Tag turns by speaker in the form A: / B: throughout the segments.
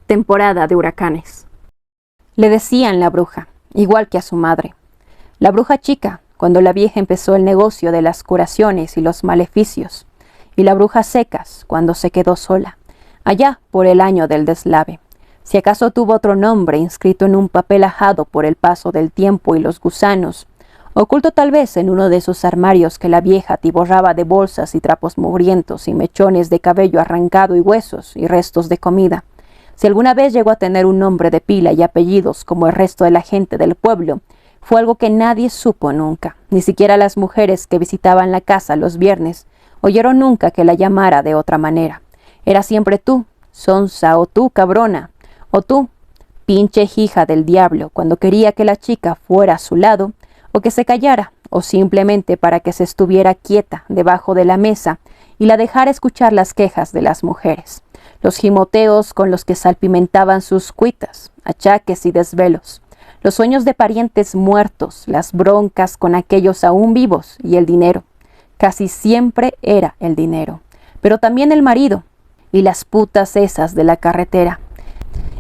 A: Temporada de huracanes. Le decían la bruja, igual que a su madre. La bruja chica, cuando la vieja empezó el negocio de las curaciones y los maleficios. Y la bruja secas, cuando se quedó sola, allá por el año del deslave. Si acaso tuvo otro nombre inscrito en un papel ajado por el paso del tiempo y los gusanos, oculto tal vez en uno de esos armarios que la vieja atiborraba de bolsas y trapos mugrientos y mechones de cabello arrancado y huesos y restos de comida. Si alguna vez llegó a tener un nombre de pila y apellidos como el resto de la gente del pueblo, fue algo que nadie supo nunca. Ni siquiera las mujeres que visitaban la casa los viernes oyeron nunca que la llamara de otra manera. Era siempre tú, sonsa, o tú, cabrona, o tú, pinche hija del diablo, cuando quería que la chica fuera a su lado, o que se callara, o simplemente para que se estuviera quieta debajo de la mesa y la dejara escuchar las quejas de las mujeres, los gimoteos con los que salpimentaban sus cuitas, achaques y desvelos, los sueños de parientes muertos, las broncas con aquellos aún vivos y el dinero. Casi siempre era el dinero, pero también el marido y las putas esas de la carretera,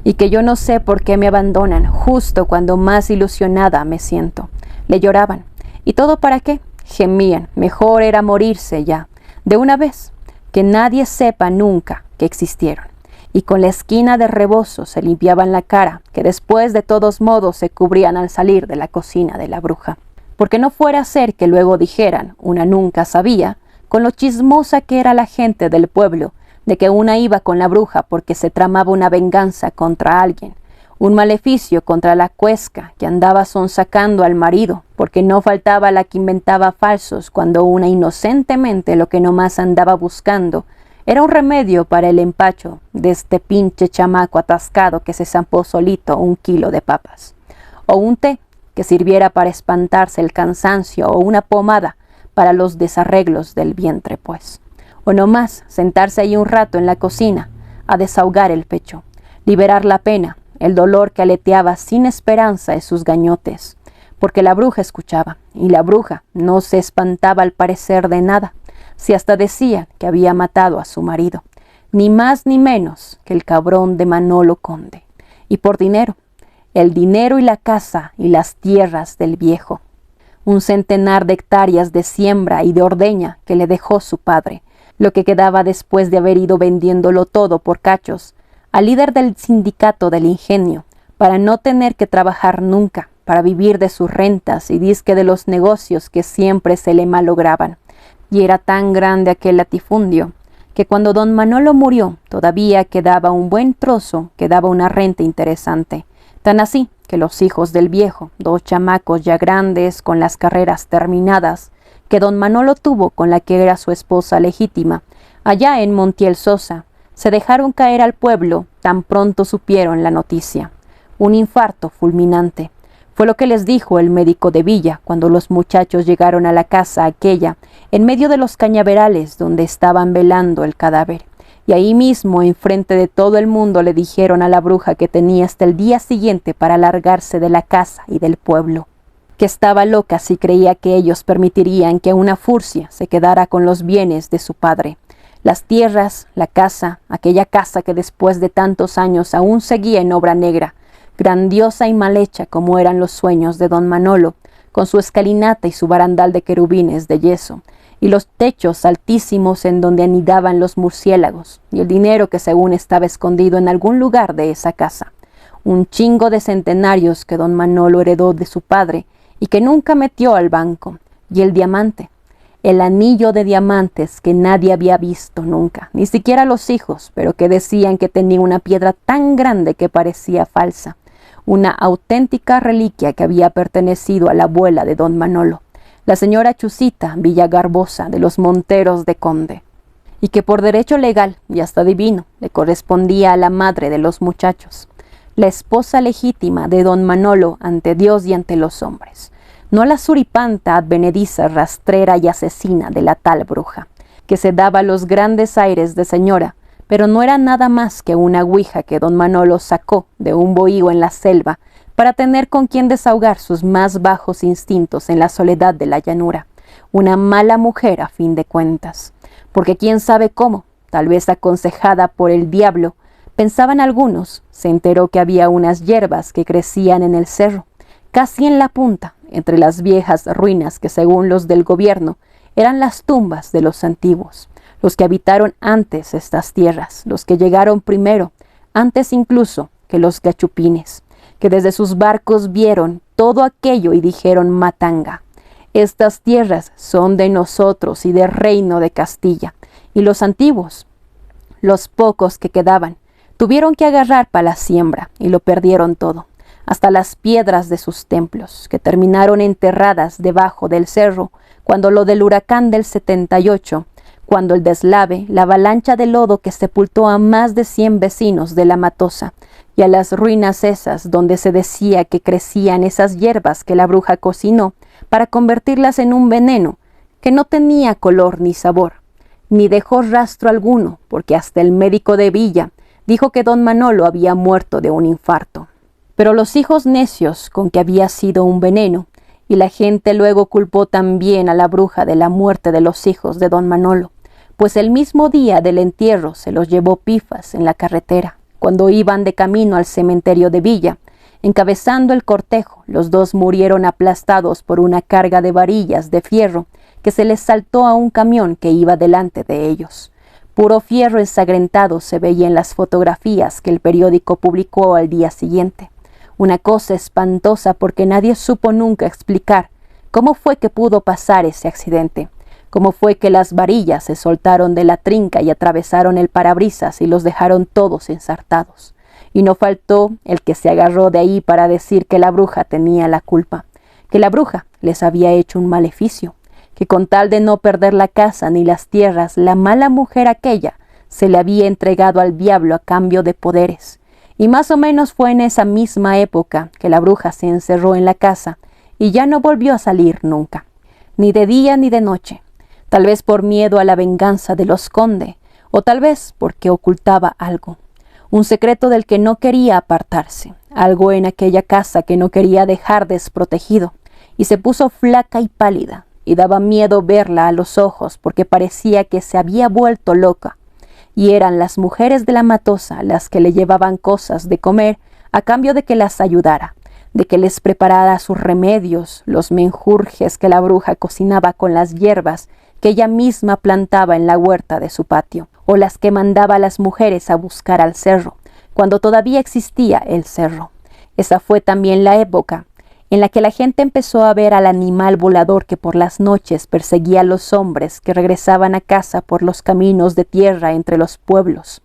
A: y que yo no sé por qué me abandonan justo cuando más ilusionada me siento. Le lloraban. ¿Y todo para qué? Gemían. Mejor era morirse ya, de una vez, que nadie sepa nunca que existieron. Y con la esquina de rebozo se limpiaban la cara, que después de todos modos se cubrían al salir de la cocina de la bruja. Porque no fuera a ser que luego dijeran, una nunca sabía, con lo chismosa que era la gente del pueblo, de que una iba con la bruja porque se tramaba una venganza contra alguien, un maleficio contra la cuesca que andaba sonsacando al marido, porque no faltaba la que inventaba falsos cuando una inocentemente lo que nomás andaba buscando era un remedio para el empacho de este pinche chamaco atascado que se zampó solito 1 kilo de papas, o un té que sirviera para espantarse el cansancio, o una pomada para los desarreglos del vientre, pues, o nomás sentarse ahí un rato en la cocina a desahogar el pecho, liberar la pena, el dolor que aleteaba sin esperanza en sus gañotes, porque la bruja escuchaba, y la bruja no se espantaba al parecer de nada, si hasta decía que había matado a su marido, ni más ni menos que el cabrón de Manolo Conde, y por dinero, el dinero y la casa y las tierras del viejo, 1 centenar de hectáreas de siembra y de ordeña que le dejó su padre, lo que quedaba después de haber ido vendiéndolo todo por cachos al líder del sindicato del ingenio, para no tener que trabajar nunca, para vivir de sus rentas y disque de los negocios que siempre se le malograban. Y era tan grande aquel latifundio, que cuando don Manolo murió todavía quedaba un buen trozo que daba una renta interesante, tan así que los hijos del viejo, 2 chamacos ya grandes con las carreras terminadas, que don Manolo tuvo con la que era su esposa legítima, allá en Montiel Sosa, se dejaron caer al pueblo tan pronto supieron la noticia. Un infarto fulminante. Fue lo que les dijo el médico de Villa cuando los muchachos llegaron a la casa aquella, en medio de los cañaverales donde estaban velando el cadáver. Y ahí mismo, enfrente de todo el mundo, le dijeron a la bruja que tenía hasta el día siguiente para largarse de la casa y del pueblo. Que estaba loca si creía que ellos permitirían que una furcia se quedara con los bienes de su padre. Las tierras, la casa, aquella casa que después de tantos años aún seguía en obra negra, grandiosa y mal hecha como eran los sueños de don Manolo, con su escalinata y su barandal de querubines de yeso, y los techos altísimos en donde anidaban los murciélagos, y el dinero que según estaba escondido en algún lugar de esa casa. Un chingo de centenarios que don Manolo heredó de su padre y que nunca metió al banco, y el diamante. El anillo de diamantes que nadie había visto nunca, ni siquiera los hijos, pero que decían que tenía una piedra tan grande que parecía falsa, una auténtica reliquia que había pertenecido a la abuela de don Manolo, la señora Chusita Villagarbosa de los Monteros de Conde, y que por derecho legal y hasta divino le correspondía a la madre de los muchachos, la esposa legítima de don Manolo ante Dios y ante los hombres. No la suripanta advenediza, rastrera y asesina de la tal bruja, que se daba los grandes aires de señora, pero no era nada más que una ouija que don Manolo sacó de un bohío en la selva para tener con quien desahogar sus más bajos instintos en la soledad de la llanura. Una mala mujer a fin de cuentas, porque quién sabe cómo, tal vez aconsejada por el diablo, Pensaban algunos, se enteró que había unas hierbas que crecían en el cerro, casi en la punta, entre las viejas ruinas que según los del gobierno eran las tumbas de los antiguos, los que habitaron antes estas tierras, los que llegaron primero, antes incluso que los gachupines, que desde sus barcos vieron todo aquello y dijeron matanga. Estas tierras son de nosotros y del reino de Castilla, y los antiguos, los pocos que quedaban, tuvieron que agarrar para la siembra y lo perdieron todo, hasta las piedras de sus templos, que terminaron enterradas debajo del cerro cuando lo del huracán del 78, cuando el deslave, la avalancha de lodo que sepultó a más de 100 vecinos de La Matosa y a las ruinas esas donde se decía que crecían esas hierbas que la bruja cocinó para convertirlas en un veneno que no tenía color ni sabor, ni dejó rastro alguno, porque hasta el médico de Villa dijo que don Manolo había muerto de un infarto. Pero los hijos necios con que había sido un veneno, y la gente luego culpó también a la bruja de la muerte de los hijos de don Manolo, pues el mismo día del entierro se los llevó Pifas en la carretera, cuando iban de camino al cementerio de Villa. Encabezando el cortejo, los dos murieron aplastados por una carga de varillas de fierro que se les saltó a un camión que iba delante de ellos. Puro fierro ensangrentado se veía en las fotografías que el periódico publicó al día siguiente. Una cosa espantosa porque nadie supo nunca explicar cómo fue que pudo pasar ese accidente, cómo fue que las varillas se soltaron de la trinca y atravesaron el parabrisas y los dejaron todos ensartados. Y no faltó el que se agarró de ahí para decir que la bruja tenía la culpa, que la bruja les había hecho un maleficio, que con tal de no perder la casa ni las tierras, la mala mujer aquella se le había entregado al diablo a cambio de poderes. Y más o menos fue en esa misma época que la bruja se encerró en la casa y ya no volvió a salir nunca, ni de día ni de noche, tal vez por miedo a la venganza de los Conde, o tal vez porque ocultaba algo, un secreto del que no quería apartarse, algo en aquella casa que no quería dejar desprotegido, y se puso flaca y pálida, y daba miedo verla a los ojos porque parecía que se había vuelto loca, y eran las mujeres de La Matosa las que le llevaban cosas de comer a cambio de que las ayudara, de que les preparara sus remedios, los menjurjes que la bruja cocinaba con las hierbas que ella misma plantaba en la huerta de su patio, o las que mandaba a las mujeres a buscar al cerro, cuando todavía existía el cerro. Esa fue también la época en la que la gente empezó a ver al animal volador que por las noches perseguía a los hombres que regresaban a casa por los caminos de tierra entre los pueblos,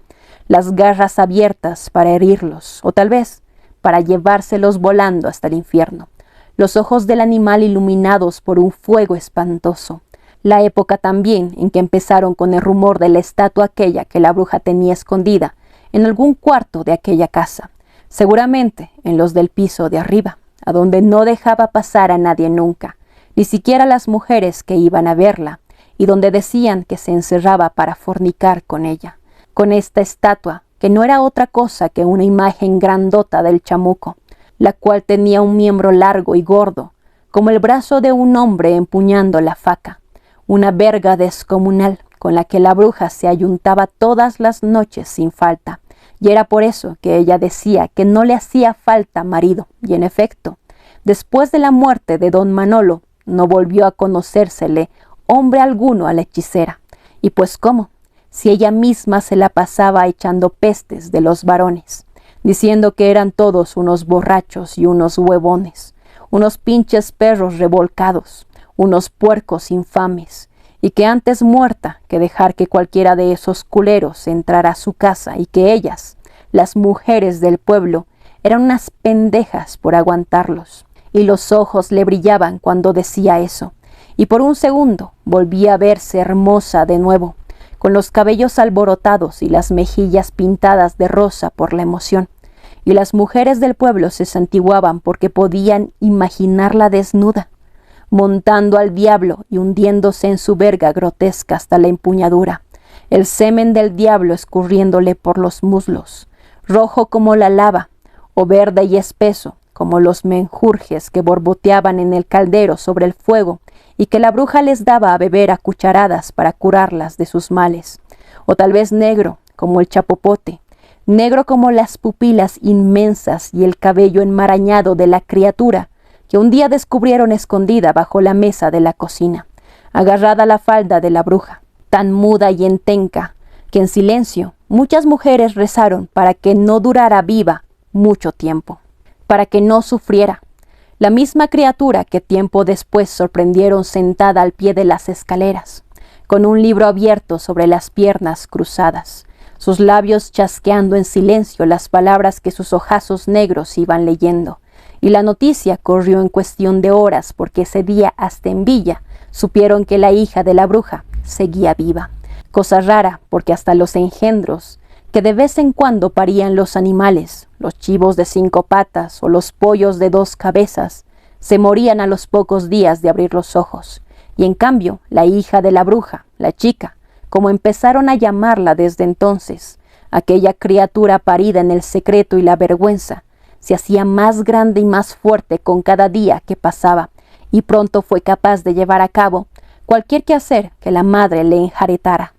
A: las garras abiertas para herirlos, o tal vez para llevárselos volando hasta el infierno, los ojos del animal iluminados por un fuego espantoso, la época también en que empezaron con el rumor de la estatua aquella que la bruja tenía escondida en algún cuarto de aquella casa, seguramente en los del piso de arriba, a donde no dejaba pasar a nadie nunca, ni siquiera las mujeres que iban a verla, y donde decían que se encerraba para fornicar con ella, con esta estatua, que no era otra cosa que una imagen grandota del chamuco, la cual tenía un miembro largo y gordo, como el brazo de un hombre empuñando la faca, una verga descomunal con la que la bruja se ayuntaba todas las noches sin falta, y era por eso que ella decía que no le hacía falta marido, y en efecto, después de la muerte de don Manolo, no volvió a conocérsele hombre alguno a la hechicera. Y pues cómo, si ella misma se la pasaba echando pestes de los varones, diciendo que eran todos unos borrachos y unos huevones, unos pinches perros revolcados, unos puercos infames, y que antes muerta que dejar que cualquiera de esos culeros entrara a su casa, y que ellas, las mujeres del pueblo, eran unas pendejas por aguantarlos. Y los ojos le brillaban cuando decía eso, y por un segundo volvía a verse hermosa de nuevo, con los cabellos alborotados y las mejillas pintadas de rosa por la emoción. Y las mujeres del pueblo se santiguaban porque podían imaginarla desnuda, montando al diablo y hundiéndose en su verga grotesca hasta la empuñadura, el semen del diablo escurriéndole por los muslos, rojo como la lava, o verde y espeso, como los menjurjes que borboteaban en el caldero sobre el fuego y que la bruja les daba a beber a cucharadas para curarlas de sus males, o tal vez negro, como el chapopote, negro como las pupilas inmensas y el cabello enmarañado de la criatura que un día descubrieron escondida bajo la mesa de la cocina, agarrada a la falda de la bruja, tan muda y entenca, que en silencio muchas mujeres rezaron para que no durara viva mucho tiempo, para que no sufriera. La misma criatura que tiempo después sorprendieron sentada al pie de las escaleras, con un libro abierto sobre las piernas cruzadas, sus labios chasqueando en silencio las palabras que sus ojazos negros iban leyendo. Y la noticia corrió en cuestión de horas, porque ese día hasta en Villa supieron que la hija de la bruja seguía viva. Cosa rara, porque hasta los engendros, que de vez en cuando parían los animales, los chivos de 5 patas o los pollos de 2 cabezas, se morían a los pocos días de abrir los ojos. Y en cambio, la hija de la bruja, la chica, como empezaron a llamarla desde entonces, aquella criatura parida en el secreto y la vergüenza, se hacía más grande y más fuerte con cada día que pasaba, y pronto fue capaz de llevar a cabo cualquier quehacer que la madre le enjaretara: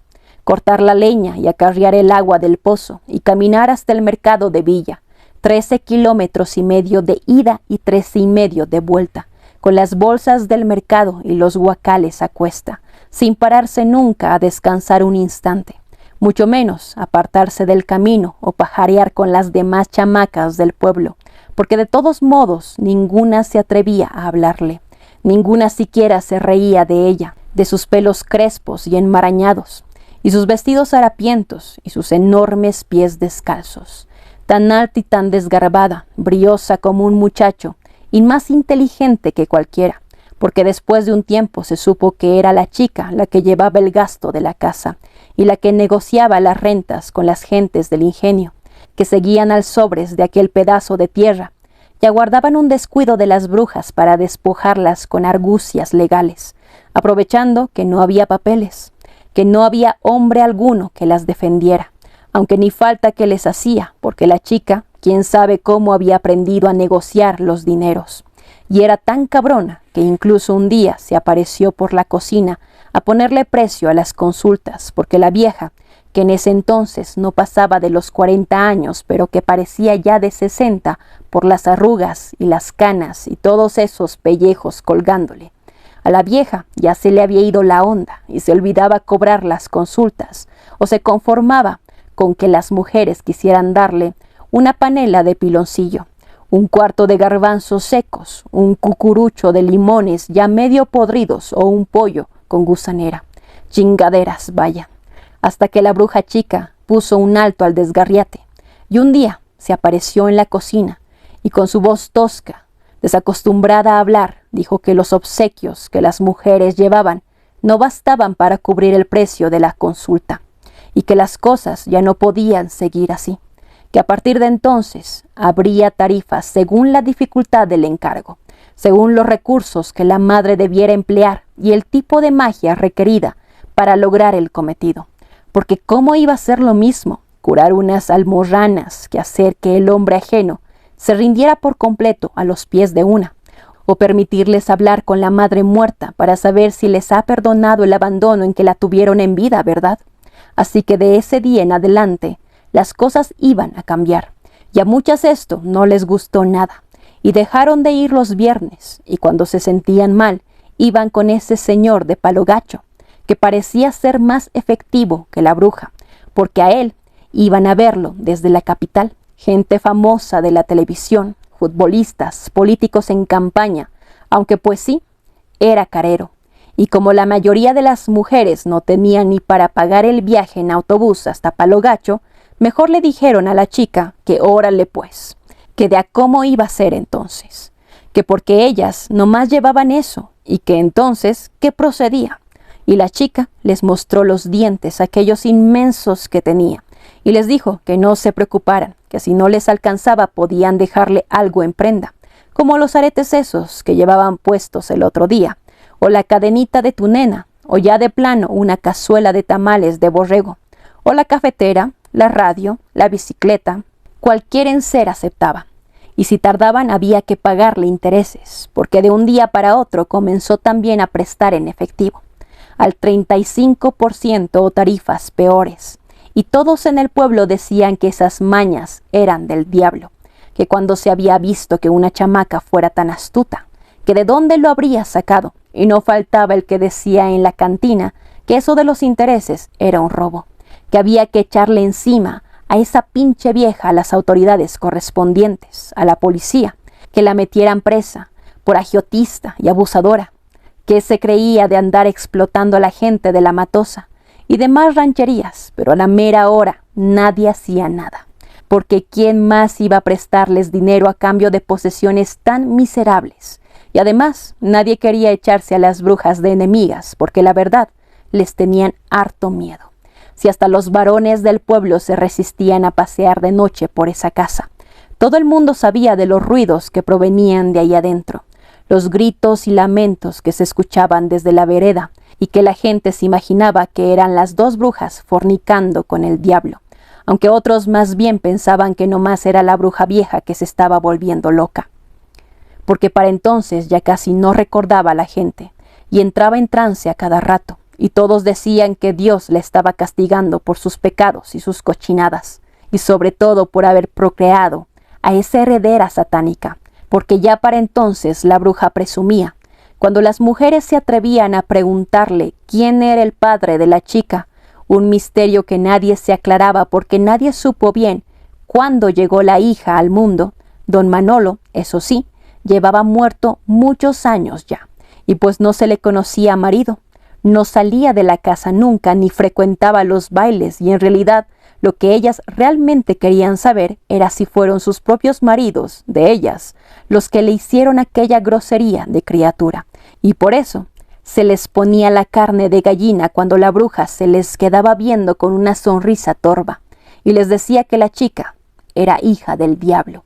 A: cortar la leña y acarrear el agua del pozo y caminar hasta el mercado de Villa, 13 kilómetros y medio de ida y 13 y medio de vuelta, con las bolsas del mercado y los guacales a cuesta, sin pararse nunca a descansar un instante, mucho menos apartarse del camino o pajarear con las demás chamacas del pueblo, porque de todos modos ninguna se atrevía a hablarle, ninguna siquiera se reía de ella, de sus pelos crespos y enmarañados, y sus vestidos harapientos y sus enormes pies descalzos, tan alta y tan desgarbada, briosa como un muchacho, y más inteligente que cualquiera, porque después de un tiempo se supo que era la chica la que llevaba el gasto de la casa y la que negociaba las rentas con las gentes del ingenio, que seguían al sobres de aquel pedazo de tierra y aguardaban un descuido de las brujas para despojarlas con argucias legales, aprovechando que no había papeles, que no había hombre alguno que las defendiera, aunque ni falta que les hacía, porque la chica, quién sabe cómo había aprendido a negociar los dineros, y era tan cabrona que incluso un día se apareció por la cocina a ponerle precio a las consultas, porque la vieja, que en ese entonces no pasaba de los 40 años, pero que parecía ya de 60 por las arrugas y las canas y todos esos pellejos colgándole. A la vieja ya se le había ido la onda y se olvidaba cobrar las consultas, o se conformaba con que las mujeres quisieran darle una panela de piloncillo, un cuarto de garbanzos secos, un cucurucho de limones ya medio podridos o un pollo con gusanera. Chingaderas, vaya. Hasta que la bruja chica puso un alto al desgarriate, y un día se apareció en la cocina y con su voz tosca, desacostumbrada a hablar, dijo que los obsequios que las mujeres llevaban no bastaban para cubrir el precio de la consulta, y que las cosas ya no podían seguir así, que a partir de entonces habría tarifas según la dificultad del encargo, según los recursos que la madre debiera emplear y el tipo de magia requerida para lograr el cometido. Porque ¿cómo iba a ser lo mismo curar unas almorranas que hacer que el hombre ajeno se rindiera por completo a los pies de una, o permitirles hablar con la madre muerta para saber si les ha perdonado el abandono en que la tuvieron en vida, ¿verdad? Así que de ese día en adelante las cosas iban a cambiar, y a muchas esto no les gustó nada, y dejaron de ir los viernes, y cuando se sentían mal, iban con ese señor de palo gacho, que parecía ser más efectivo que la bruja, porque a él iban a verlo desde la capital, gente famosa de la televisión, futbolistas, políticos en campaña, aunque pues sí, era carero. Y como la mayoría de las mujeres no tenían ni para pagar el viaje en autobús hasta Palo Gacho, mejor le dijeron a la chica que órale pues, que de a cómo iba a ser entonces, que porque ellas nomás llevaban eso, y que entonces, ¿qué procedía? Y la chica les mostró los dientes, aquellos inmensos que tenía, y les dijo que no se preocuparan, que si no les alcanzaba podían dejarle algo en prenda, como los aretes esos que llevaban puestos el otro día, o la cadenita de tu nena, o ya de plano una cazuela de tamales de borrego, o la cafetera, la radio, la bicicleta, cualquier enser aceptaba. Y si tardaban había que pagarle intereses, porque de un día para otro comenzó también a prestar en efectivo, al 35% o tarifas peores, y todos en el pueblo decían que esas mañas eran del diablo, que cuando se había visto que una chamaca fuera tan astuta, que de dónde lo habría sacado, y no faltaba el que decía en la cantina que eso de los intereses era un robo, que había que echarle encima a esa pinche vieja a las autoridades correspondientes, a la policía, que la metieran presa por agiotista y abusadora, que se creía de andar explotando a la gente de la Matosa y demás rancherías, pero a la mera hora nadie hacía nada, porque ¿quién más iba a prestarles dinero a cambio de posesiones tan miserables? Y además nadie quería echarse a las brujas de enemigas, porque la verdad les tenían harto miedo. Si hasta los varones del pueblo se resistían a pasear de noche por esa casa, todo el mundo sabía de los ruidos que provenían de ahí adentro, los gritos y lamentos que se escuchaban desde la vereda y que la gente se imaginaba que eran las dos brujas fornicando con el diablo, aunque otros más bien pensaban que nomás era la bruja vieja que se estaba volviendo loca. Porque para entonces ya casi no recordaba a la gente y entraba en trance a cada rato, y todos decían que Dios la estaba castigando por sus pecados y sus cochinadas, y sobre todo por haber procreado a esa heredera satánica, porque ya para entonces la bruja presumía, cuando las mujeres se atrevían a preguntarle quién era el padre de la chica, un misterio que nadie se aclaraba porque nadie supo bien cuándo llegó la hija al mundo. Don Manolo, eso sí, llevaba muerto muchos años ya, y pues no se le conocía marido, no salía de la casa nunca ni frecuentaba los bailes, y en realidad lo que ellas realmente querían saber era si fueron sus propios maridos, de ellas, los que le hicieron aquella grosería de criatura, y por eso se les ponía la carne de gallina cuando la bruja se les quedaba viendo con una sonrisa torva, y les decía que la chica era hija del diablo.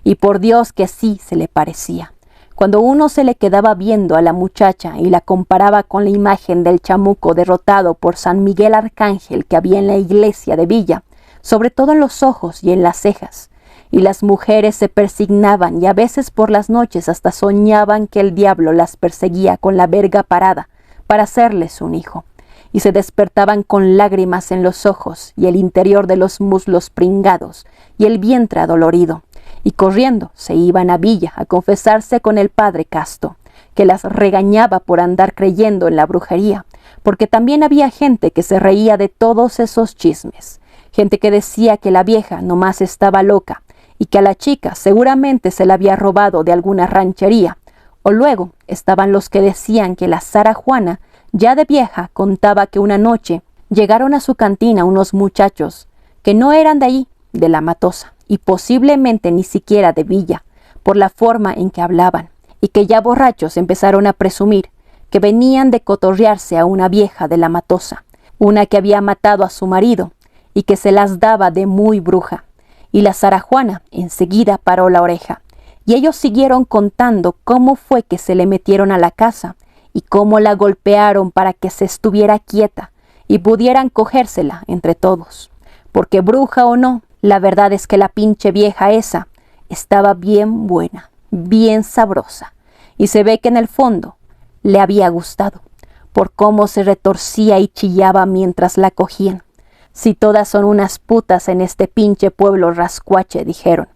A: Y por Dios que sí se le parecía. Cuando uno se le quedaba viendo a la muchacha y la comparaba con la imagen del chamuco derrotado por San Miguel Arcángel que había en la iglesia de Villa, sobre todo en los ojos y en las cejas, y las mujeres se persignaban y a veces por las noches hasta soñaban que el diablo las perseguía con la verga parada para hacerles un hijo, y se despertaban con lágrimas en los ojos y el interior de los muslos pringados y el vientre adolorido, y corriendo se iban a Villa a confesarse con el padre Casto, que las regañaba por andar creyendo en la brujería, porque también había gente que se reía de todos esos chismes, gente que decía que la vieja nomás estaba loca y que a la chica seguramente se la había robado de alguna ranchería, o luego estaban los que decían que la Sara Juana, ya de vieja, contaba que una noche llegaron a su cantina unos muchachos que no eran de ahí, de la Matosa, y posiblemente ni siquiera de Villa, por la forma en que hablaban, y que ya borrachos empezaron a presumir que venían de cotorrearse a una vieja de la Matosa, una que había matado a su marido, y que se las daba de muy bruja. Y la Sara Juana enseguida paró la oreja, y ellos siguieron contando cómo fue que se le metieron a la casa, y cómo la golpearon para que se estuviera quieta, y pudieran cogérsela entre todos, porque bruja o no, la verdad es que la pinche vieja esa estaba bien buena, bien sabrosa, y se ve que en el fondo le había gustado, por cómo se retorcía y chillaba mientras la cogían. Si todas son unas putas en este pinche pueblo rascuache, dijeron.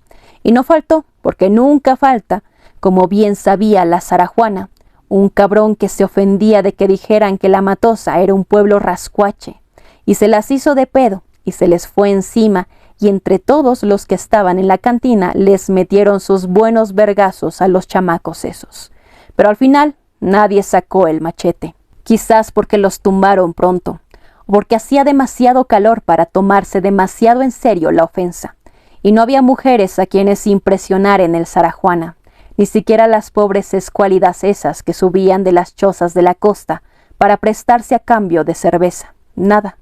A: Y no faltó, porque nunca falta, como bien sabía la Sara Juana, un cabrón que se ofendía de que dijeran que la Matosa era un pueblo rascuache, y se las hizo de pedo, y se les fue encima, y entre todos los que estaban en la cantina les metieron sus buenos vergazos a los chamacos esos. Pero al final nadie sacó el machete, quizás porque los tumbaron pronto, o porque hacía demasiado calor para tomarse demasiado en serio la ofensa, y no había mujeres a quienes impresionar en el Sara Juana, ni siquiera las pobres escuálidas esas que subían de las chozas de la costa para prestarse a cambio de cerveza. Nada,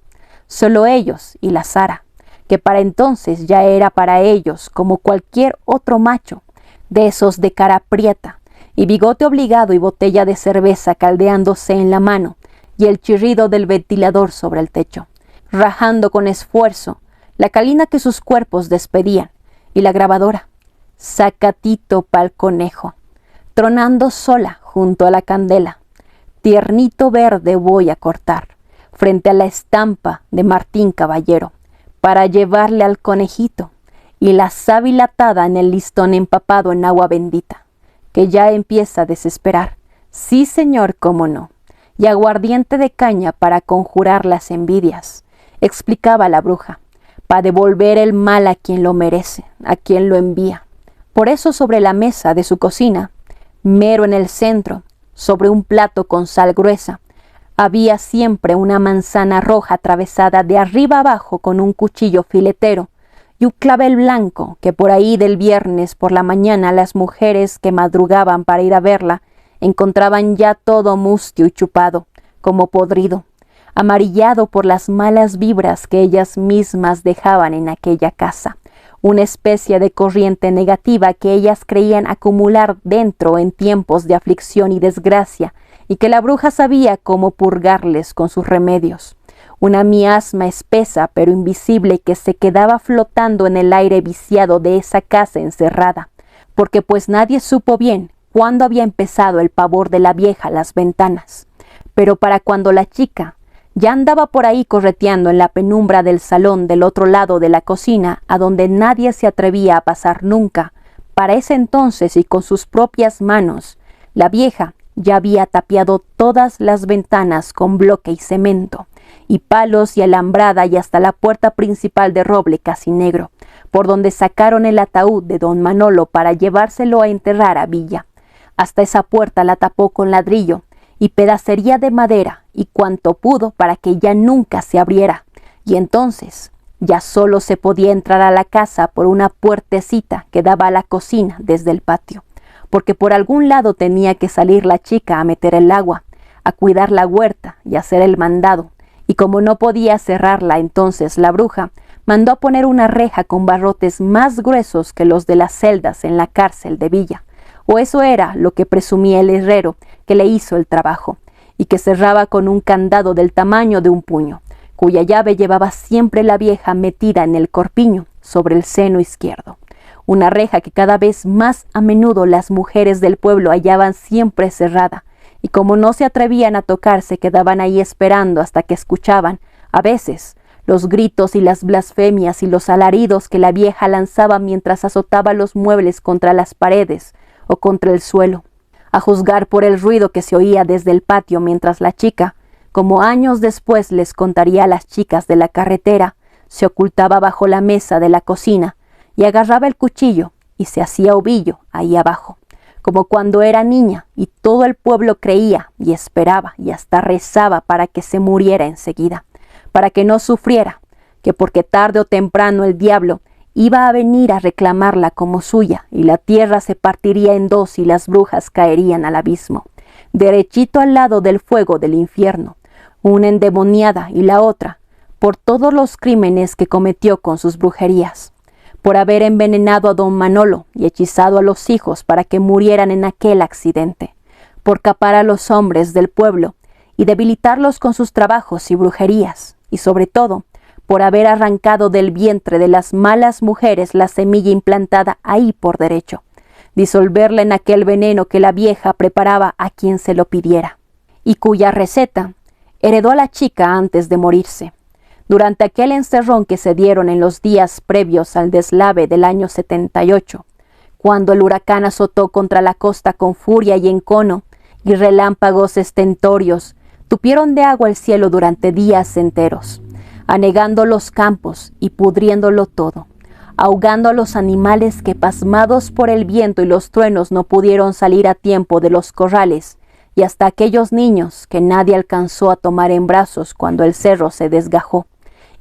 A: solo ellos y la Sara, que para entonces ya era para ellos como cualquier otro macho, de esos de cara prieta, y bigote obligado y botella de cerveza caldeándose en la mano, y el chirrido del ventilador sobre el techo, rajando con esfuerzo la calina que sus cuerpos despedían, y la grabadora, sacatito pa'l conejo, tronando sola junto a la candela, tiernito verde voy a cortar, frente a la estampa de Martín Caballero, para llevarle al conejito, y la sábila atada en el listón empapado en agua bendita, que ya empieza a desesperar. Sí, señor, cómo no. Y aguardiente de caña para conjurar las envidias, explicaba la bruja, para devolver el mal a quien lo merece, a quien lo envía. Por eso sobre la mesa de su cocina, mero en el centro, sobre un plato con sal gruesa, había siempre una manzana roja atravesada de arriba abajo con un cuchillo filetero y un clavel blanco que por ahí del viernes por la mañana las mujeres que madrugaban para ir a verla encontraban ya todo mustio y chupado, como podrido, amarillado por las malas vibras que ellas mismas dejaban en aquella casa, una especie de corriente negativa que ellas creían acumular dentro en tiempos de aflicción y desgracia, y que la bruja sabía cómo purgarles con sus remedios. Una miasma espesa pero invisible que se quedaba flotando en el aire viciado de esa casa encerrada, porque pues nadie supo bien cuándo había empezado el pavor de la vieja a las ventanas. Pero para cuando la chica ya andaba por ahí correteando en la penumbra del salón del otro lado de la cocina, a donde nadie se atrevía a pasar nunca, para ese entonces y con sus propias manos, la vieja ya había tapiado todas las ventanas con bloque y cemento, y palos y alambrada y hasta la puerta principal de roble casi negro, por donde sacaron el ataúd de don Manolo para llevárselo a enterrar a Villa. Hasta esa puerta la tapó con ladrillo y pedacería de madera y cuanto pudo para que ya nunca se abriera, y entonces ya solo se podía entrar a la casa por una puertecita que daba a la cocina desde el patio, porque por algún lado tenía que salir la chica a meter el agua, a cuidar la huerta y hacer el mandado, y como no podía cerrarla entonces la bruja, mandó a poner una reja con barrotes más gruesos que los de las celdas en la cárcel de Villa, o eso era lo que presumía el herrero que le hizo el trabajo, y que cerraba con un candado del tamaño de un puño, cuya llave llevaba siempre la vieja metida en el corpiño sobre el seno izquierdo. Una reja que cada vez más a menudo las mujeres del pueblo hallaban siempre cerrada, y como no se atrevían a tocar, se quedaban ahí esperando hasta que escuchaban, a veces, los gritos y las blasfemias y los alaridos que la vieja lanzaba mientras azotaba los muebles contra las paredes o contra el suelo, a juzgar por el ruido que se oía desde el patio mientras la chica, como años después les contaría a las chicas de la carretera, se ocultaba bajo la mesa de la cocina y agarraba el cuchillo y se hacía ovillo ahí abajo, como cuando era niña y todo el pueblo creía y esperaba y hasta rezaba para que se muriera enseguida, para que no sufriera, que porque tarde o temprano el diablo iba a venir a reclamarla como suya y la tierra se partiría en dos y las brujas caerían al abismo, derechito al lado del fuego del infierno, una endemoniada y la otra, por todos los crímenes que cometió con sus brujerías, por haber envenenado a don Manolo y hechizado a los hijos para que murieran en aquel accidente, por capar a los hombres del pueblo y debilitarlos con sus trabajos y brujerías, y sobre todo, por haber arrancado del vientre de las malas mujeres la semilla implantada ahí por derecho, disolverla en aquel veneno que la vieja preparaba a quien se lo pidiera, y cuya receta heredó a la chica antes de morirse, durante aquel encerrón que se dieron en los días previos al deslave del año 78, cuando el huracán azotó contra la costa con furia y encono, y relámpagos estentorios tupieron de agua el cielo durante días enteros, anegando los campos y pudriéndolo todo, ahogando a los animales que pasmados por el viento y los truenos no pudieron salir a tiempo de los corrales, y hasta aquellos niños que nadie alcanzó a tomar en brazos cuando el cerro se desgajó,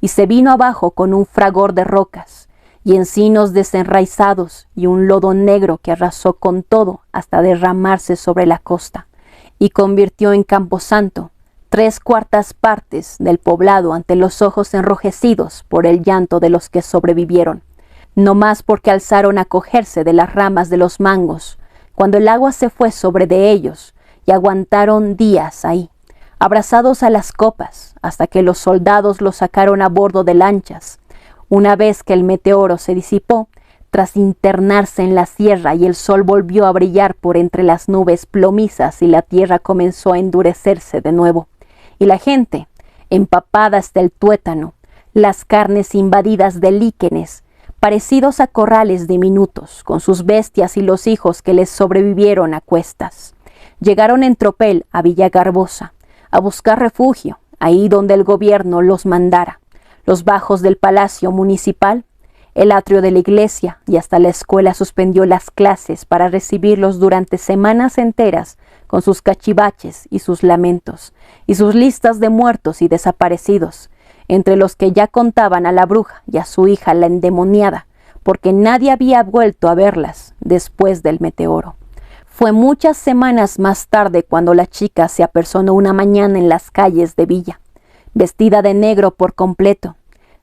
A: y se vino abajo con un fragor de rocas, y encinos desenraizados, y un lodo negro que arrasó con todo hasta derramarse sobre la costa, y convirtió en camposanto 3/4 partes del poblado ante los ojos enrojecidos por el llanto de los que sobrevivieron, no más porque alzaron a cogerse de las ramas de los mangos, cuando el agua se fue sobre de ellos, y aguantaron días ahí, abrazados a las copas, hasta que los soldados los sacaron a bordo de lanchas. Una vez que el meteoro se disipó, tras internarse en la sierra y el sol volvió a brillar por entre las nubes plomizas y la tierra comenzó a endurecerse de nuevo, y la gente, empapada hasta el tuétano, las carnes invadidas de líquenes, parecidos a corrales diminutos, con sus bestias y los hijos que les sobrevivieron a cuestas. Llegaron en tropel a Villa Garbosa, a buscar refugio, ahí donde el gobierno los mandara, los bajos del palacio municipal, el atrio de la iglesia, y hasta la escuela suspendió las clases para recibirlos durante semanas enteras con sus cachivaches y sus lamentos, y sus listas de muertos y desaparecidos, entre los que ya contaban a la bruja y a su hija la endemoniada, porque nadie había vuelto a verlas después del meteoro. Fue muchas semanas más tarde cuando la chica se apersonó una mañana en las calles de Villa, vestida de negro por completo,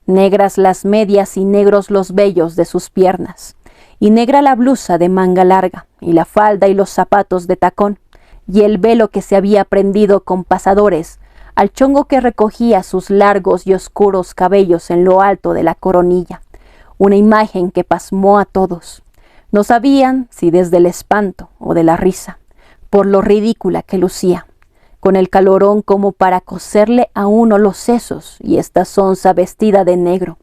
A: negras las medias y negros los vellos de sus piernas, y negra la blusa de manga larga, y la falda y los zapatos de tacón, y el velo que se había prendido con pasadores al chongo que recogía sus largos y oscuros cabellos en lo alto de la coronilla, una imagen que pasmó a todos. No sabían si desde el espanto o de la risa, por lo ridícula que lucía, con el calorón como para coserle a uno los sesos y esta sonza vestida de negro.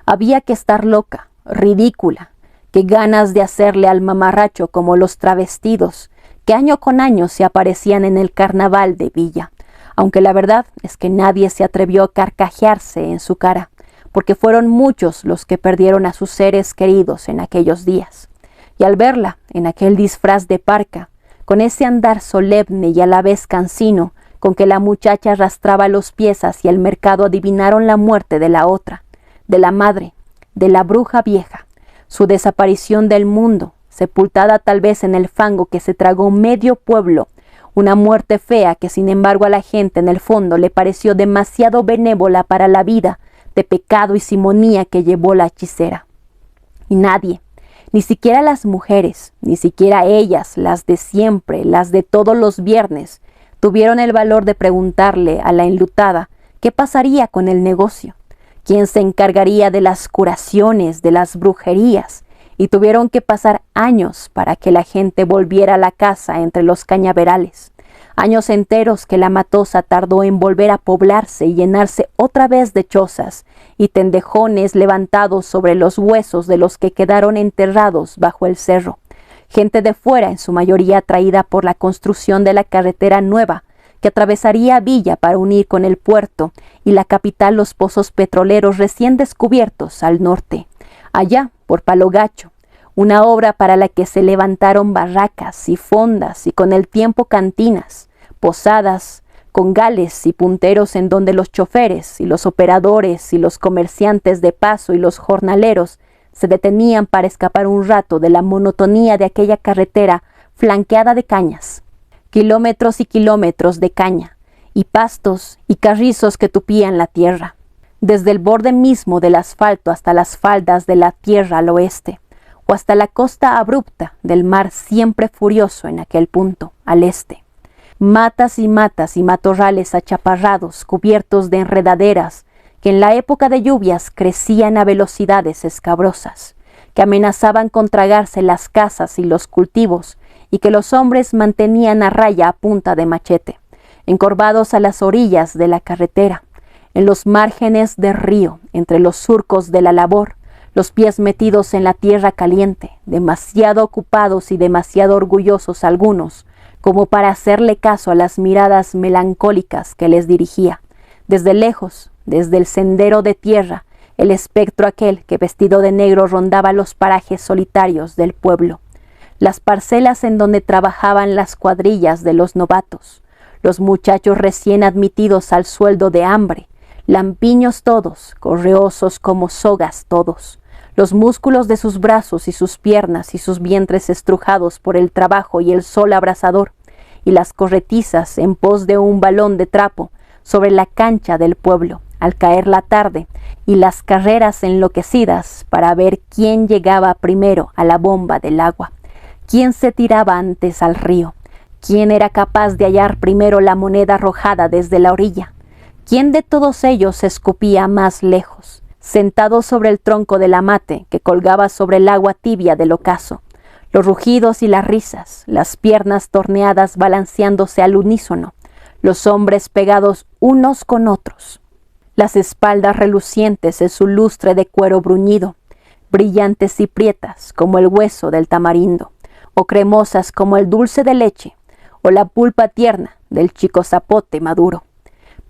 A: Había que estar loca, ridícula, qué ganas de hacerle al mamarracho como los travestidos que año con año se aparecían en el carnaval de Villa, aunque la verdad es que nadie se atrevió a carcajearse en su cara, porque fueron muchos los que perdieron a sus seres queridos en aquellos días. Y al verla en aquel disfraz de parca, con ese andar solemne y a la vez cansino con que la muchacha arrastraba los pies hacia el mercado, adivinaron la muerte de la otra, de la madre, de la bruja vieja, su desaparición del mundo, sepultada tal vez en el fango que se tragó medio pueblo, una muerte fea que sin embargo a la gente en el fondo le pareció demasiado benévola para la vida de pecado y simonía que llevó la hechicera. Y nadie, ni siquiera las mujeres, ni siquiera ellas, las de siempre, las de todos los viernes, tuvieron el valor de preguntarle a la enlutada qué pasaría con el negocio, quién se encargaría de las curaciones, de las brujerías, y tuvieron que pasar años para que la gente volviera a la casa entre los cañaverales, años enteros que la matosa tardó en volver a poblarse y llenarse otra vez de chozas y tendejones levantados sobre los huesos de los que quedaron enterrados bajo el cerro, gente de fuera en su mayoría atraída por la construcción de la carretera nueva que atravesaría Villa para unir con el puerto y la capital los pozos petroleros recién descubiertos al norte. Allá, por Palo Gacho, una obra para la que se levantaron barracas y fondas y con el tiempo cantinas, posadas, congales y punteros en donde los choferes y los operadores y los comerciantes de paso y los jornaleros se detenían para escapar un rato de la monotonía de aquella carretera flanqueada de cañas, kilómetros y kilómetros de caña, y pastos y carrizos que tupían la tierra, desde el borde mismo del asfalto hasta las faldas de la tierra al oeste, o hasta la costa abrupta del mar siempre furioso en aquel punto, al este. Matas y matorrales achaparrados cubiertos de enredaderas que en la época de lluvias crecían a velocidades escabrosas, que amenazaban con tragarse las casas y los cultivos, y que los hombres mantenían a raya a punta de machete, encorvados a las orillas de la carretera, en los márgenes del río, entre los surcos de la labor, los pies metidos en la tierra caliente, demasiado ocupados y demasiado orgullosos algunos, como para hacerle caso a las miradas melancólicas que les dirigía. Desde lejos, desde el sendero de tierra, el espectro aquel que vestido de negro rondaba los parajes solitarios del pueblo, las parcelas en donde trabajaban las cuadrillas de los novatos, los muchachos recién admitidos al sueldo de hambre, lampiños todos, correosos como sogas todos, los músculos de sus brazos y sus piernas y sus vientres estrujados por el trabajo y el sol abrasador, y las corretizas en pos de un balón de trapo sobre la cancha del pueblo, al caer la tarde, y las carreras enloquecidas para ver quién llegaba primero a la bomba del agua, quién se tiraba antes al río, quién era capaz de hallar primero la moneda arrojada desde la orilla, quién de todos ellos escupía más lejos, sentado sobre el tronco del amate que colgaba sobre el agua tibia del ocaso, los rugidos y las risas, las piernas torneadas balanceándose al unísono, los hombres pegados unos con otros. las espaldas relucientes en su lustre de cuero bruñido, brillantes y prietas como el hueso del tamarindo, o cremosas como el dulce de leche, o la pulpa tierna del chico zapote maduro.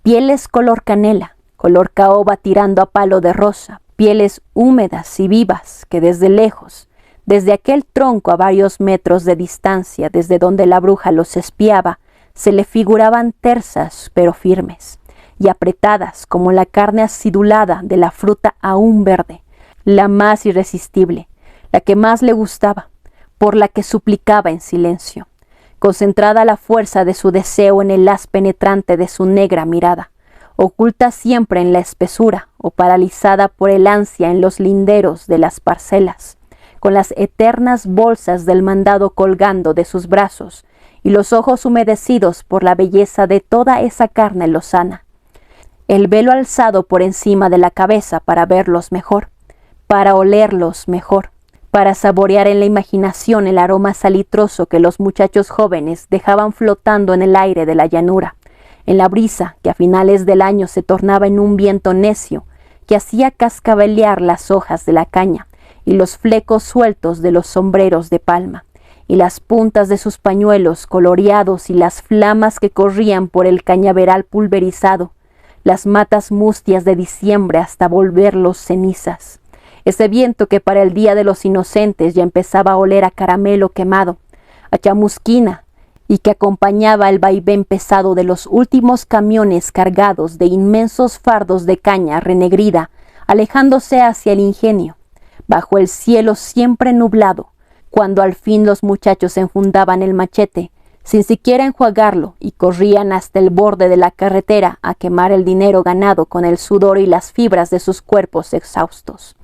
A: Pieles color canela, color caoba tirando a palo de rosa, pieles húmedas y vivas que desde lejos, desde aquel tronco a varios metros de distancia desde donde la bruja los espiaba, se le figuraban tersas pero firmes y apretadas como la carne acidulada de la fruta aún verde, la más irresistible, la que más le gustaba, por la que suplicaba en silencio, concentrada la fuerza de su deseo en el haz penetrante de su negra mirada, oculta siempre en la espesura o paralizada por el ansia en los linderos de las parcelas, con las eternas bolsas del mandado colgando de sus brazos y los ojos humedecidos por la belleza de toda esa carne lozana, el velo alzado por encima de la cabeza para verlos mejor, para olerlos mejor, para saborear en la imaginación el aroma salitroso que los muchachos jóvenes dejaban flotando en el aire de la llanura, en la brisa que a finales del año se tornaba en un viento necio que hacía cascabelear las hojas de la caña y los flecos sueltos de los sombreros de palma, y las puntas de sus pañuelos coloreados y las flamas que corrían por el cañaveral pulverizado, las matas mustias de diciembre hasta volverlos cenizas. Ese viento que para el Día de los Inocentes ya empezaba a oler a caramelo quemado, a chamusquina, y que acompañaba el vaivén pesado de los últimos camiones cargados de inmensos fardos de caña renegrida, alejándose hacia el ingenio, bajo el cielo siempre nublado, cuando al fin los muchachos enfundaban el machete, sin siquiera enjuagarlo, y corrían hasta el borde de la carretera a quemar el dinero ganado con el sudor y las fibras de sus cuerpos exhaustos.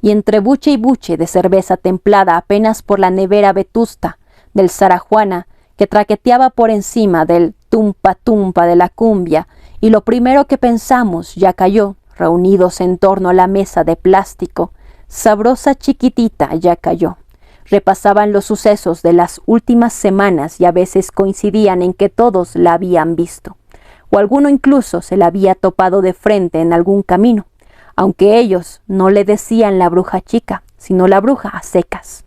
A: Y entre buche y buche de cerveza templada apenas por la nevera vetusta del Sarajuana, que traqueteaba por encima del tumpa-tumpa de la cumbia, y lo primero que pensamos ya cayó, reunidos en torno a la mesa de plástico, sabrosa chiquitita ya cayó. Repasaban los sucesos de las últimas semanas y a veces coincidían en que todos la habían visto, o alguno incluso se la había topado de frente en algún camino, aunque ellos no le decían la bruja chica, sino la bruja a secas,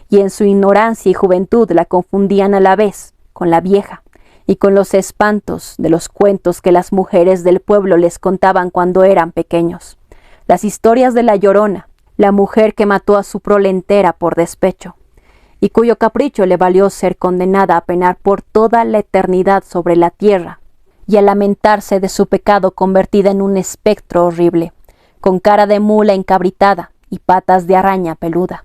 A: y en su ignorancia y juventud la confundían a la vez con la vieja, y con los espantos de los cuentos que las mujeres del pueblo les contaban cuando eran pequeños, las historias de la Llorona, la mujer que mató a su prole entera por despecho, y cuyo capricho le valió ser condenada a penar por toda la eternidad sobre la tierra, y a lamentarse de su pecado convertida en un espectro horrible, con cara de mula encabritada y patas de araña peluda.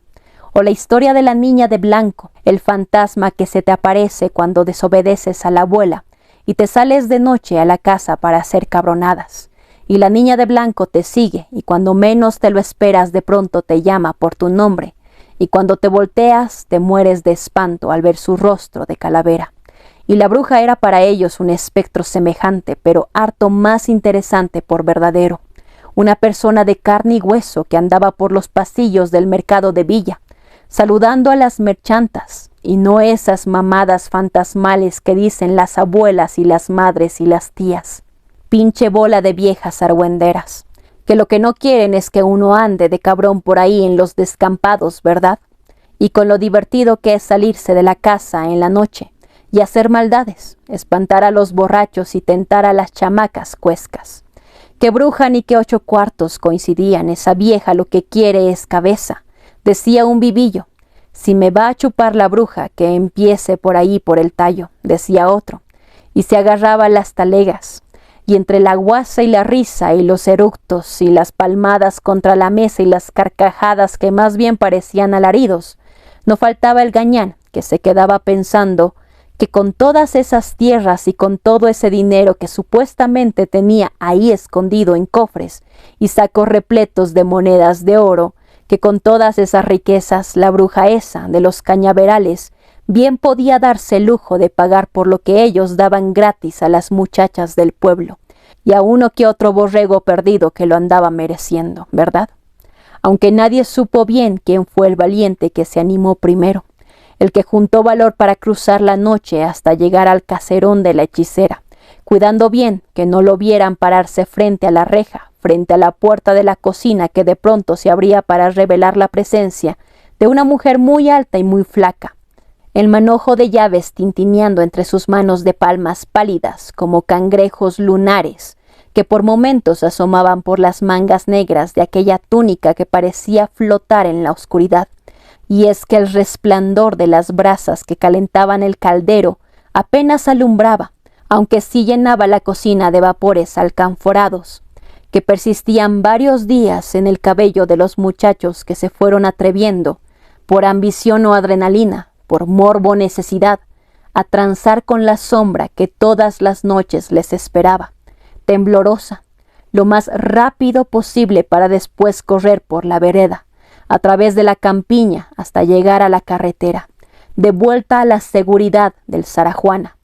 A: O la historia de la niña de blanco, el fantasma que se te aparece cuando desobedeces a la abuela y te sales de noche a la casa para hacer cabronadas. Y la niña de blanco te sigue y cuando menos te lo esperas de pronto te llama por tu nombre y cuando te volteas te mueres de espanto al ver su rostro de calavera. Y la bruja era para ellos un espectro semejante, pero harto más interesante por verdadero. Una persona de carne y hueso que andaba por los pasillos del mercado de Villa, saludando a las merchantas, y no esas mamadas fantasmales que dicen las abuelas y las madres y las tías. Pinche bola de viejas argüenderas, que lo que no quieren es que uno ande de cabrón por ahí en los descampados, ¿verdad? Y con lo divertido que es salirse de la casa en la noche y hacer maldades, espantar a los borrachos y tentar a las chamacas cuescas. Que bruja ni que 8 cuartos coincidían, esa vieja lo que quiere es cabeza, decía un vivillo. Si me va a chupar la bruja, que empiece por ahí por el tallo, decía otro, y se agarraba las talegas. Y entre la guasa y la risa y los eructos y las palmadas contra la mesa y las carcajadas que más bien parecían alaridos, no faltaba el gañán que se quedaba pensando que con todas esas tierras y con todo ese dinero que supuestamente tenía ahí escondido en cofres y sacos repletos de monedas de oro, que con todas esas riquezas la bruja esa de los cañaverales bien podía darse el lujo de pagar por lo que ellos daban gratis a las muchachas del pueblo, y a uno que otro borrego perdido que lo andaba mereciendo, ¿verdad? Aunque nadie supo bien quién fue el valiente que se animó primero, el que juntó valor para cruzar la noche hasta llegar al caserón de la hechicera, cuidando bien que no lo vieran pararse frente a la reja, frente a la puerta de la cocina que de pronto se abría para revelar la presencia de una mujer muy alta y muy flaca, el manojo de llaves tintineando entre sus manos de palmas pálidas como cangrejos lunares que por momentos asomaban por las mangas negras de aquella túnica que parecía flotar en la oscuridad. Y es que el resplandor de las brasas que calentaban el caldero apenas alumbraba, aunque sí llenaba la cocina de vapores alcanforados, que persistían varios días en el cabello de los muchachos que se fueron atreviendo, por ambición o adrenalina, por morbo o necesidad, a transar con la sombra que todas las noches les esperaba, temblorosa, lo más rápido posible para después correr por la vereda, a través de la campiña hasta llegar a la carretera, de vuelta a la seguridad del Sarajuana,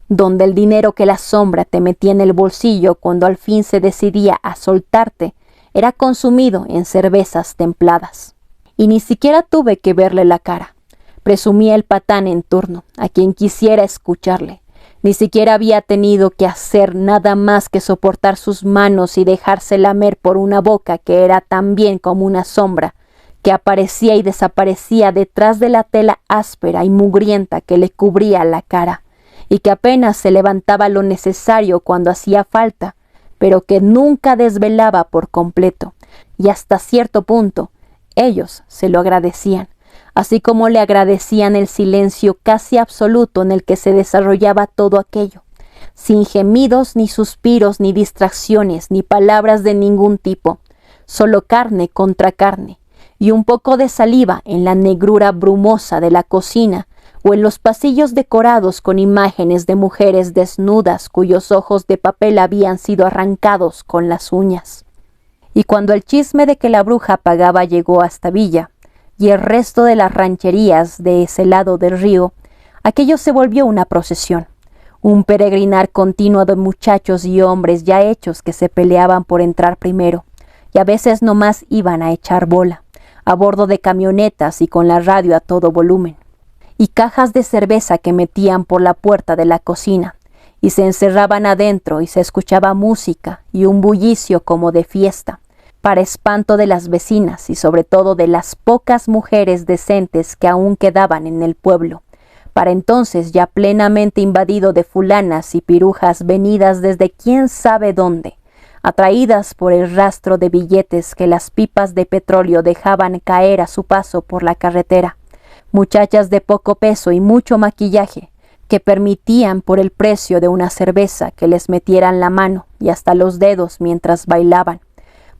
A: donde el dinero que la sombra te metía en el bolsillo cuando al fin se decidía a soltarte era consumido en cervezas templadas. Y ni siquiera tuve que verle la cara, presumía el patán en turno, a quien quisiera escucharle. Ni siquiera había tenido que hacer nada más que soportar sus manos y dejarse lamer por una boca que era también como una sombra, que aparecía y desaparecía detrás de la tela áspera y mugrienta que le cubría la cara, y que apenas se levantaba lo necesario cuando hacía falta, pero que nunca desvelaba por completo, y hasta cierto punto ellos se lo agradecían, así como le agradecían el silencio casi absoluto en el que se desarrollaba todo aquello, sin gemidos, ni suspiros, ni distracciones, ni palabras de ningún tipo, solo carne contra carne, y un poco de saliva en la negrura brumosa de la cocina o en los pasillos decorados con imágenes de mujeres desnudas cuyos ojos de papel habían sido arrancados con las uñas. Y cuando el chisme de que la bruja pagaba llegó hasta Villa, y el resto de las rancherías de ese lado del río, aquello se volvió una procesión, un peregrinar continuo de muchachos y hombres ya hechos que se peleaban por entrar primero, y a veces nomás iban a echar bola, a bordo de camionetas y con la radio a todo volumen, y cajas de cerveza que metían por la puerta de la cocina, y se encerraban adentro y se escuchaba música y un bullicio como de fiesta, para espanto de las vecinas y sobre todo de las pocas mujeres decentes que aún quedaban en el pueblo, para entonces ya plenamente invadido de fulanas y pirujas venidas desde quién sabe dónde, atraídas por el rastro de billetes que las pipas de petróleo dejaban caer a su paso por la carretera, muchachas de poco peso y mucho maquillaje, que permitían por el precio de una cerveza que les metieran la mano y hasta los dedos mientras bailaban,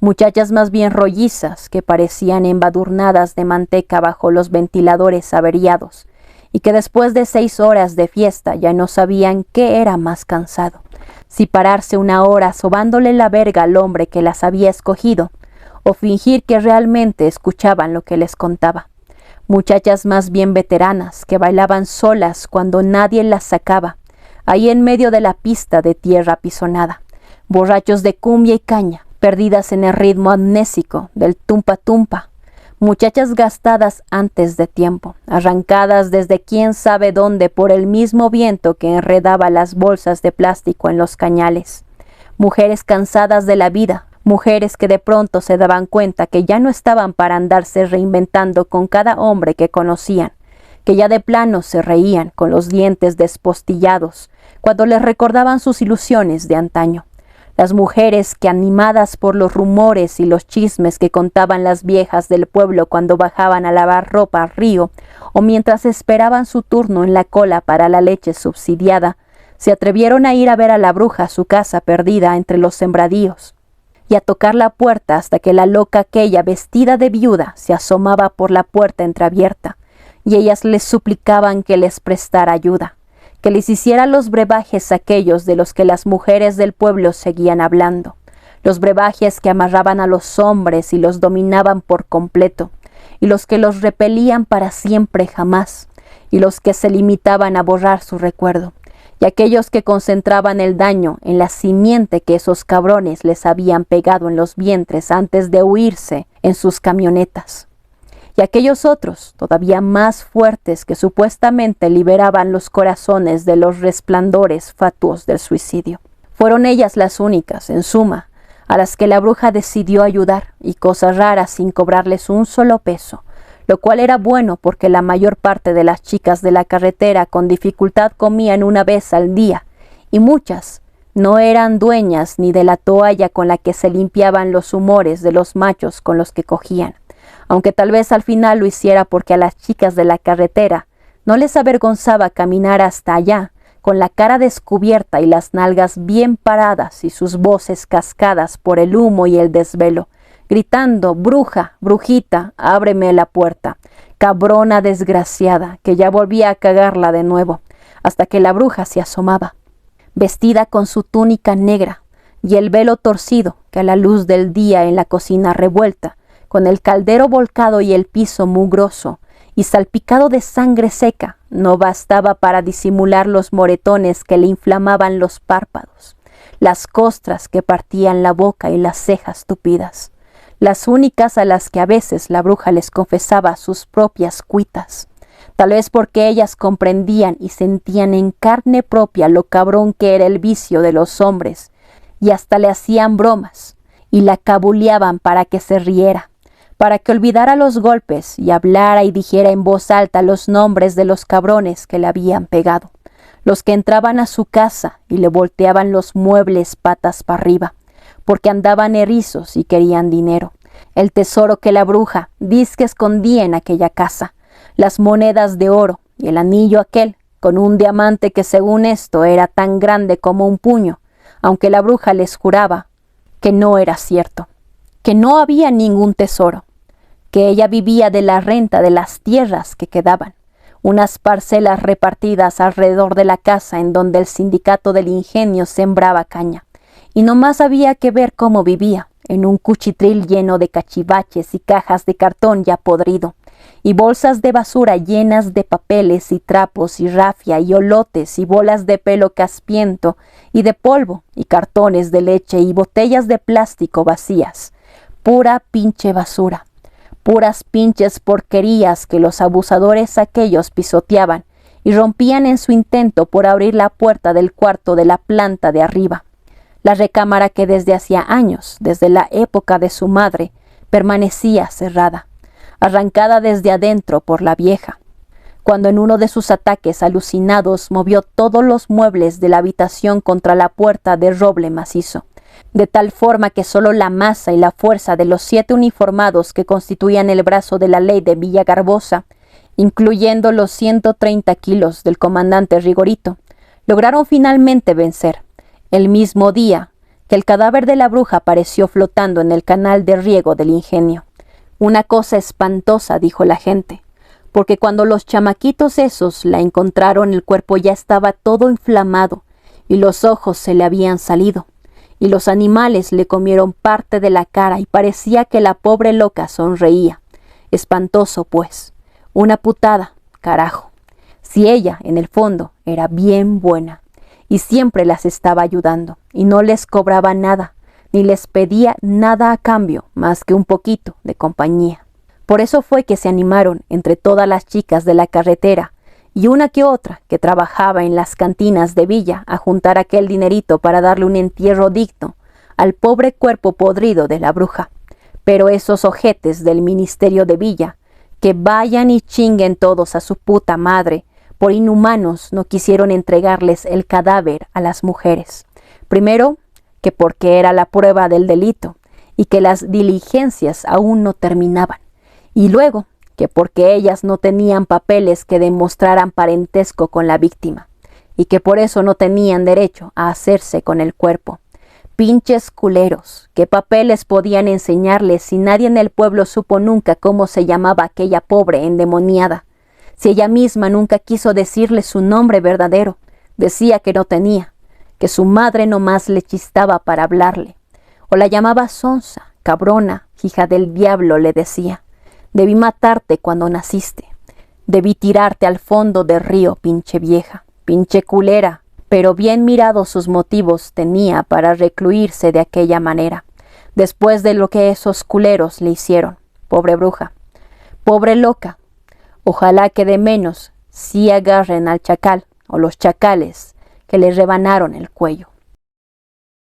A: muchachas más bien rollizas que parecían embadurnadas de manteca bajo los ventiladores averiados, y que después de 6 horas de fiesta ya no sabían qué era más cansado, si pararse una hora sobándole la verga al hombre que las había escogido, o fingir que realmente escuchaban lo que les contaba. Muchachas más bien veteranas que bailaban solas cuando nadie las sacaba, ahí en medio de la pista de tierra apisonada, borrachos de cumbia y caña, perdidas en el ritmo amnésico del tumpa-tumpa, muchachas gastadas antes de tiempo, arrancadas desde quién sabe dónde por el mismo viento que enredaba las bolsas de plástico en los cañales, mujeres cansadas de la vida, mujeres que de pronto se daban cuenta que ya no estaban para andarse reinventando con cada hombre que conocían, que ya de plano se reían con los dientes despostillados cuando les recordaban sus ilusiones de antaño. Las mujeres que, animadas por los rumores y los chismes que contaban las viejas del pueblo cuando bajaban a lavar ropa al río o mientras esperaban su turno en la cola para la leche subsidiada, se atrevieron a ir a ver a la bruja a su casa perdida entre los sembradíos y a tocar la puerta hasta que la loca aquella vestida de viuda se asomaba por la puerta entreabierta y ellas les suplicaban que les prestara ayuda, que les hiciera los brebajes aquellos de los que las mujeres del pueblo seguían hablando, los brebajes que amarraban a los hombres y los dominaban por completo, y los que los repelían para siempre jamás, y los que se limitaban a borrar su recuerdo, y aquellos que concentraban el daño en la simiente que esos cabrones les habían pegado en los vientres antes de huirse en sus camionetas. Y aquellos otros, todavía más fuertes, que supuestamente liberaban los corazones de los resplandores fatuos del suicidio. Fueron ellas las únicas, en suma, a las que la bruja decidió ayudar, y cosas raras sin cobrarles un solo peso, lo cual era bueno porque la mayor parte de las chicas de la carretera con dificultad comían una vez al día, y muchas no eran dueñas ni de la toalla con la que se limpiaban los humores de los machos con los que cogían, aunque tal vez al final lo hiciera porque a las chicas de la carretera no les avergonzaba caminar hasta allá, con la cara descubierta y las nalgas bien paradas y sus voces cascadas por el humo y el desvelo, gritando: «Bruja, brujita, ábreme la puerta, cabrona desgraciada», que ya volvía a cagarla de nuevo, hasta que la bruja se asomaba, vestida con su túnica negra y el velo torcido que a la luz del día en la cocina revuelta, con el caldero volcado y el piso mugroso y salpicado de sangre seca, no bastaba para disimular los moretones que le inflamaban los párpados, las costras que partían la boca y las cejas tupidas, las únicas a las que a veces la bruja les confesaba sus propias cuitas, tal vez porque ellas comprendían y sentían en carne propia lo cabrón que era el vicio de los hombres, y hasta le hacían bromas, y la cabuleaban para que se riera, para que olvidara los golpes y hablara y dijera en voz alta los nombres de los cabrones que le habían pegado, los que entraban a su casa y le volteaban los muebles patas para arriba, porque andaban erizos y querían dinero, el tesoro que la bruja dizque escondía en aquella casa, las monedas de oro y el anillo aquel, con un diamante que según esto era tan grande como un puño, aunque la bruja les juraba que no era cierto, que no había ningún tesoro, que ella vivía de la renta de las tierras que quedaban, unas parcelas repartidas alrededor de la casa en donde el sindicato del ingenio sembraba caña, y no más había que ver cómo vivía, en un cuchitril lleno de cachivaches y cajas de cartón ya podrido, y bolsas de basura llenas de papeles y trapos y rafia y olotes y bolas de pelo caspiento y de polvo y cartones de leche y botellas de plástico vacías, pura pinche basura. Puras pinches porquerías que los abusadores aquellos pisoteaban y rompían en su intento por abrir la puerta del cuarto de la planta de arriba, la recámara que desde hacía años, desde la época de su madre, permanecía cerrada, arrancada desde adentro por la vieja, cuando en uno de sus ataques alucinados movió todos los muebles de la habitación contra la puerta de roble macizo, de tal forma que solo la masa y la fuerza de los 7 uniformados que constituían el brazo de la ley de Villagarbosa, incluyendo los 130 kilos del comandante Rigorito, lograron finalmente vencer, el mismo día que el cadáver de la bruja apareció flotando en el canal de riego del ingenio. Una cosa espantosa, dijo la gente, porque cuando los chamaquitos esos la encontraron el cuerpo ya estaba todo inflamado y los ojos se le habían salido, y los animales le comieron parte de la cara y parecía que la pobre loca sonreía. Espantoso, pues. Una putada, carajo. Si ella, en el fondo, era bien buena, y siempre las estaba ayudando, y no les cobraba nada, ni les pedía nada a cambio más que un poquito de compañía. Por eso fue que se animaron entre todas las chicas de la carretera y una que otra que trabajaba en las cantinas de Villa a juntar aquel dinerito para darle un entierro digno al pobre cuerpo podrido de la bruja. Pero esos ojetes del ministerio de Villa, que vayan y chinguen todos a su puta madre, por inhumanos no quisieron entregarles el cadáver a las mujeres. Primero, que porque era la prueba del delito y que las diligencias aún no terminaban. Y luego, que porque ellas no tenían papeles que demostraran parentesco con la víctima, y que por eso no tenían derecho a hacerse con el cuerpo. Pinches culeros, ¿qué papeles podían enseñarles si nadie en el pueblo supo nunca cómo se llamaba aquella pobre endemoniada? Si ella misma nunca quiso decirle su nombre verdadero, decía que no tenía, que su madre nomás le chistaba para hablarle, o la llamaba sonsa, cabrona, hija del diablo, le decía. Debí matarte cuando naciste. Debí tirarte al fondo del río, pinche vieja, pinche culera. Pero bien mirados sus motivos tenía para recluirse de aquella manera, después de lo que esos culeros le hicieron. Pobre bruja, pobre loca. Ojalá que de menos sí agarren al chacal o los chacales que le rebanaron el cuello.